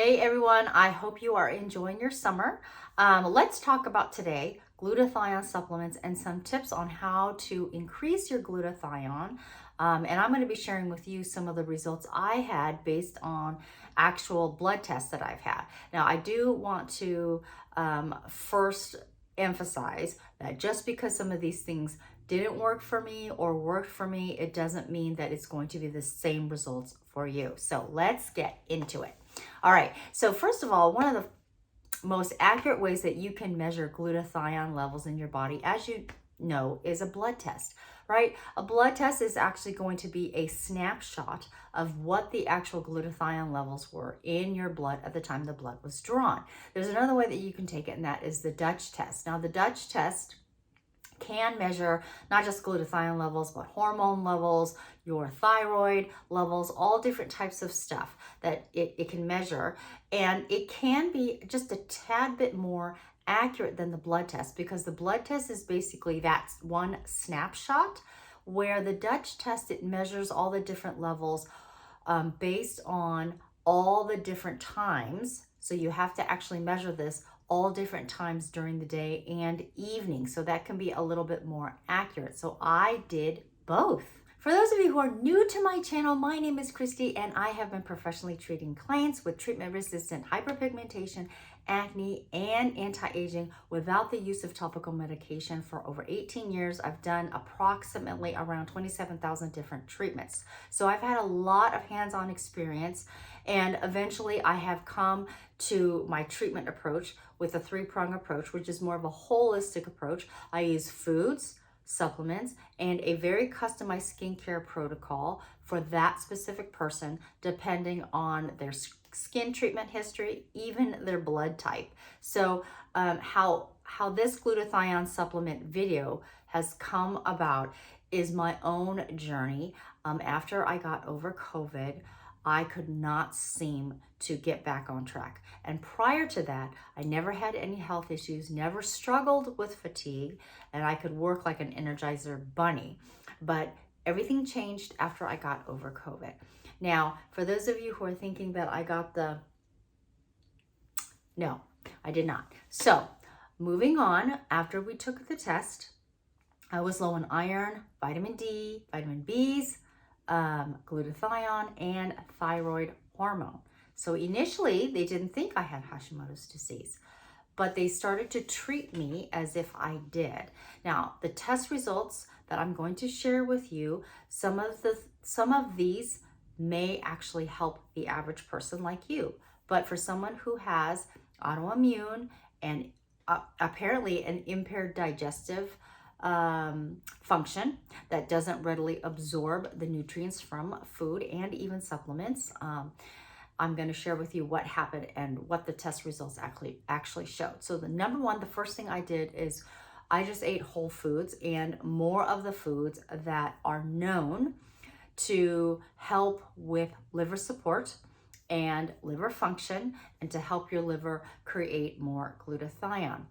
Hey everyone, I hope you are enjoying your summer. Let's talk about today glutathione supplements and some tips on how to increase your glutathione. And I'm going to be sharing with you some of the results I had based on actual blood tests that I've had. Now, I do want to first emphasize that just because some of these things didn't work for me or worked for me, it doesn't mean that it's going to be the same results for you. So let's get into it. All right, so first of all, one of the most accurate ways that you can measure glutathione levels in your body, as you know, is a blood test, right? A blood test is actually going to be a snapshot of what the actual glutathione levels were in your blood at the time the blood was drawn. There's another way that you can take it, and that is the Dutch test. Now, the Dutch test can measure not just glutathione levels, but hormone levels, your thyroid levels, all different types of stuff that it can measure. And it can be just a tad bit more accurate than the blood test, because the blood test is basically that one snapshot, where the Dutch test, it measures all the different levels based on all the different times. So you have to actually measure this all different times during the day and evening. So that can be a little bit more accurate. So I did both. For those of you who are new to my channel, my name is Christy, and I have been professionally treating clients with treatment-resistant hyperpigmentation, acne, and anti-aging without the use of topical medication for over 18 years. I've done approximately around 27,000 different treatments. So I've had a lot of hands-on experience, and eventually I have come to my treatment approach with a three-prong approach, which is more of a holistic approach. I use foods, supplements, and a very customized skincare protocol for that specific person, depending on their skin treatment history, even their blood type. So how this glutathione supplement video has come about is my own journey. After I got over COVID, I could not seem to get back on track. And prior to that, I never had any health issues, never struggled with fatigue, and I could work like an Energizer bunny. But everything changed after I got over COVID. Now, for those of you who are thinking that I got no, I did not. So moving on, after we took the test, I was low in iron, vitamin D, vitamin Bs, glutathione, and thyroid hormone. So initially, they didn't think I had Hashimoto's disease, but they started to treat me as if I did. Now, the test results that I'm going to share with you, some of these may actually help the average person like you. But for someone who has autoimmune and apparently an impaired digestive function that doesn't readily absorb the nutrients from food and even supplements, I'm going to share with you what happened and what the test results actually showed. So the first thing I did is I just ate whole foods and more of the foods that are known to help with liver support and liver function, and to help your liver create more glutathione.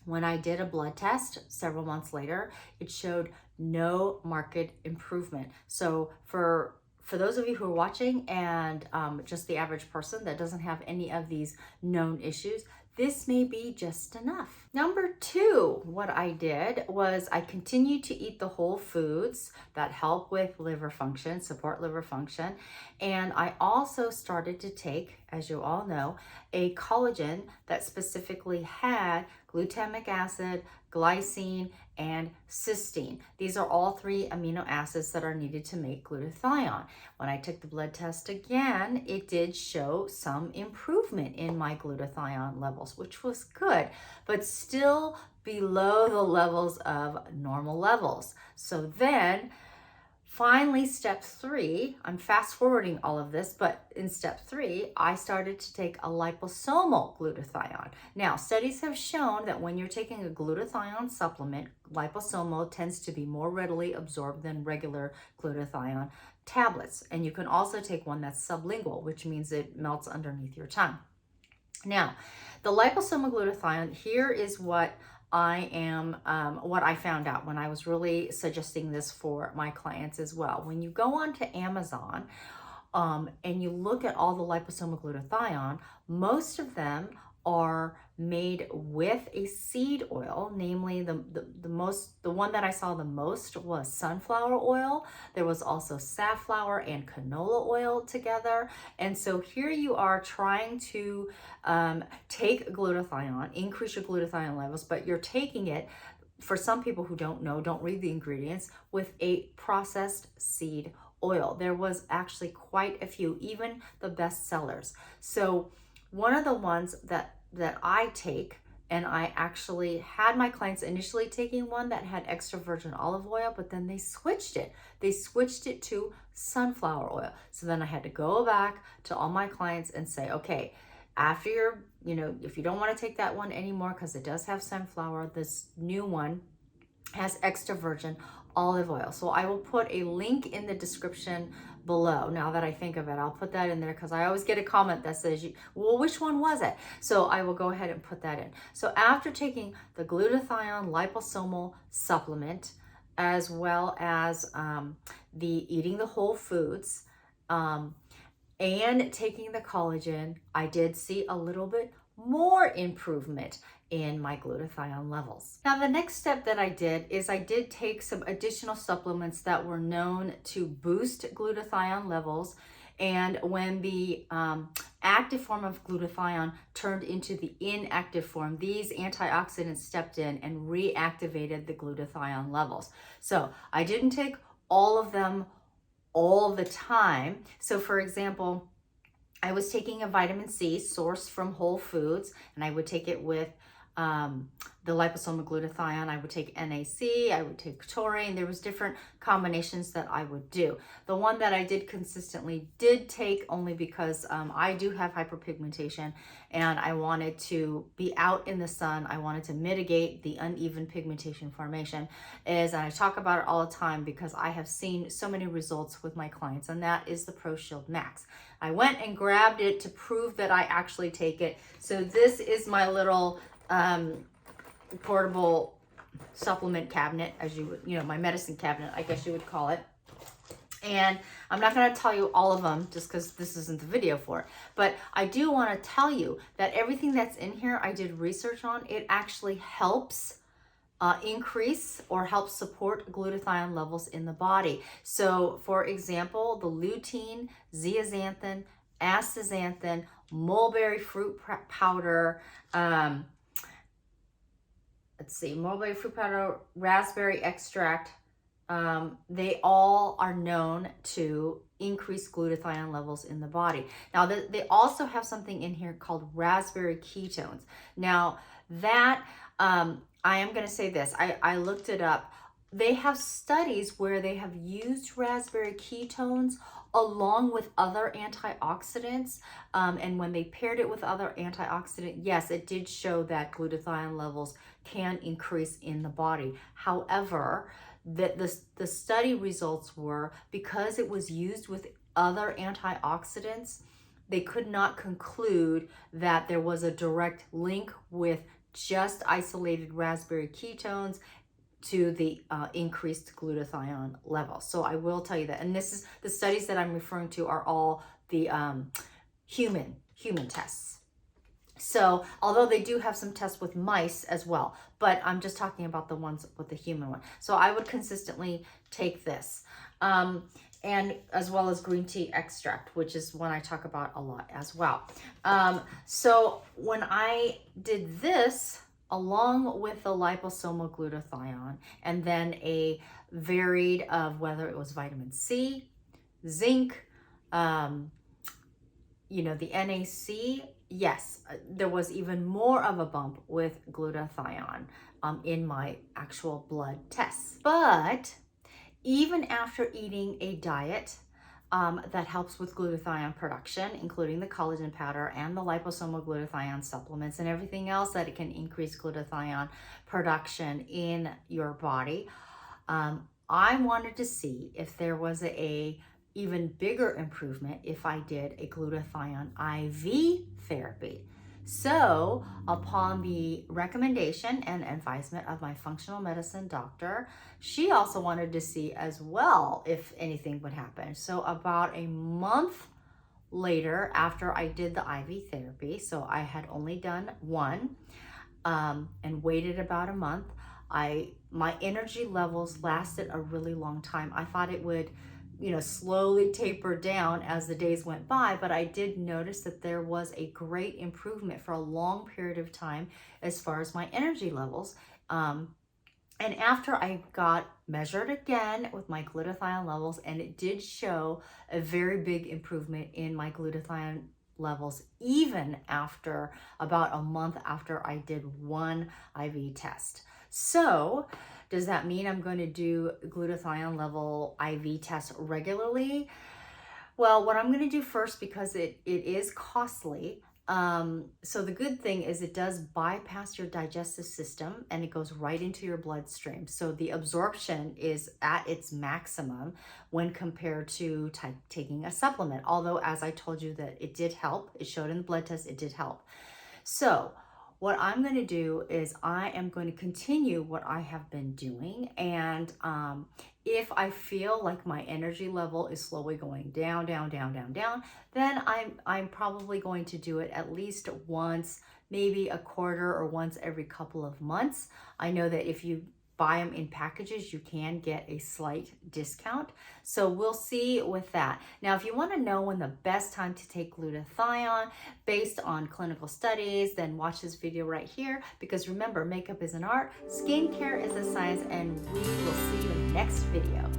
When I did a blood test several months later, it showed no marked improvement. So for those of you who are watching and just the average person that doesn't have any of these known issues, this may be just enough. Number two, what I did was I continued to eat the whole foods that help with liver function, support liver function. And I also started to take, as you all know, a collagen that specifically had glutamic acid, glycine, and cysteine. These are all three amino acids that are needed to make glutathione. When I took the blood test again, it did show some improvement in my glutathione levels, which was good, but still below the levels of normal levels. So then, finally, step three, I'm fast forwarding all of this, but in step three, I started to take a liposomal glutathione. Now, studies have shown that when you're taking a glutathione supplement, liposomal tends to be more readily absorbed than regular glutathione tablets. And you can also take one that's sublingual, which means it melts underneath your tongue. Now, the liposomal glutathione, here is what I found out when I was really suggesting this for my clients as well. When you go onto Amazon, and you look at all the liposomal glutathione, most of them are made with a seed oil, namely the one that I saw the most was sunflower oil. There was also safflower and canola oil together. And so here you are trying to take glutathione, increase your glutathione levels, but you're taking it, for some people who don't know, don't read the ingredients, with a processed seed oil. There was actually quite a few, even the best sellers. So one of the ones that I take, and I actually had my clients initially taking one that had extra virgin olive oil, but then they switched it. They switched it to sunflower oil. So then I had to go back to all my clients and say, okay, after you're, if you don't want to take that one anymore, because it does have sunflower, this new one has extra virgin olive oil. So I will put a link in the description below. Now that I think of it, I'll put that in there because I always get a comment that says, well, which one was it? So I will go ahead and put that in. So after taking the glutathione liposomal supplement, as well as the eating the whole foods, and taking the collagen, I did see a little bit more improvement in my glutathione levels. Now, the next step that I did is I did take some additional supplements that were known to boost glutathione levels. And when the active form of glutathione turned into the inactive form, these antioxidants stepped in and reactivated the glutathione levels. So I didn't take all of them all the time. So for example, I was taking a vitamin C sourced from Whole Foods, and I would take it with the liposomal glutathione. I would take NAC, I would take taurine. There was different combinations that I would do. The one that I did consistently did take, only because I do have hyperpigmentation and I wanted to be out in the sun. I wanted to mitigate the uneven pigmentation formation, and I talk about it all the time because I have seen so many results with my clients, and that is the Pro Shield Max. I went and grabbed it to prove that I actually take it. So this is my little portable supplement cabinet, as you would, my medicine cabinet, I guess you would call it. And I'm not going to tell you all of them just because this isn't the video for it. But I do want to tell you that everything that's in here, I did research on. It actually helps increase or help support glutathione levels in the body. So for example, the lutein, zeaxanthin, astaxanthin, mulberry fruit powder, mulberry fruit powder, raspberry extract, they all are known to increase glutathione levels in the body. Now, they also have something in here called raspberry ketones. Now, that, I am going to say this, I looked it up. They have studies where they have used raspberry ketones along with other antioxidants, and when they paired it with other antioxidant, yes, it did show that glutathione levels can increase in the body. However, the study results were, because it was used with other antioxidants, they could not conclude that there was a direct link with just isolated raspberry ketones to the increased glutathione level. So I will tell you that, and this is the studies that I'm referring to are all the human tests. So although they do have some tests with mice as well, but I'm just talking about the ones with the human one. So I would consistently take this, and as well as green tea extract, which is one I talk about a lot as well. So when I did this, along with the liposomal glutathione, and then a varied of whether it was vitamin C, zinc, the NAC, yes, there was even more of a bump with glutathione in my actual blood tests. But even after eating a diet that helps with glutathione production, including the collagen powder and the liposomal glutathione supplements and everything else that it can increase glutathione production in your body, I wanted to see if there was a even bigger improvement if I did a glutathione IV therapy. So upon the recommendation and advisement of my functional medicine doctor, she also wanted to see as well if anything would happen. So about a month later, after I did the IV therapy, so I had only done one, and waited about a month. My energy levels lasted a really long time. I thought it would, slowly taper down as the days went by, but I did notice that there was a great improvement for a long period of time as far as my energy levels. And after I got measured again with my glutathione levels, and it did show a very big improvement in my glutathione levels, even after about a month after I did one IV test. So does that mean I'm going to do glutathione level IV tests regularly? Well, what I'm going to do first, because it is costly. So the good thing is it does bypass your digestive system and it goes right into your bloodstream. So the absorption is at its maximum when compared to taking a supplement. Although, as I told you, that it did help. It showed in the blood test, it did help. So what I'm going to do is I am going to continue what I have been doing. And if I feel like my energy level is slowly going down, then I'm probably going to do it at least once, maybe a quarter, or once every couple of months. I know that if you buy them in packages, you can get a slight discount. So we'll see with that. Now, if you want to know when the best time to take glutathione based on clinical studies, then watch this video right here, because remember, makeup is an art, skincare is a science, and we will see you in the next video.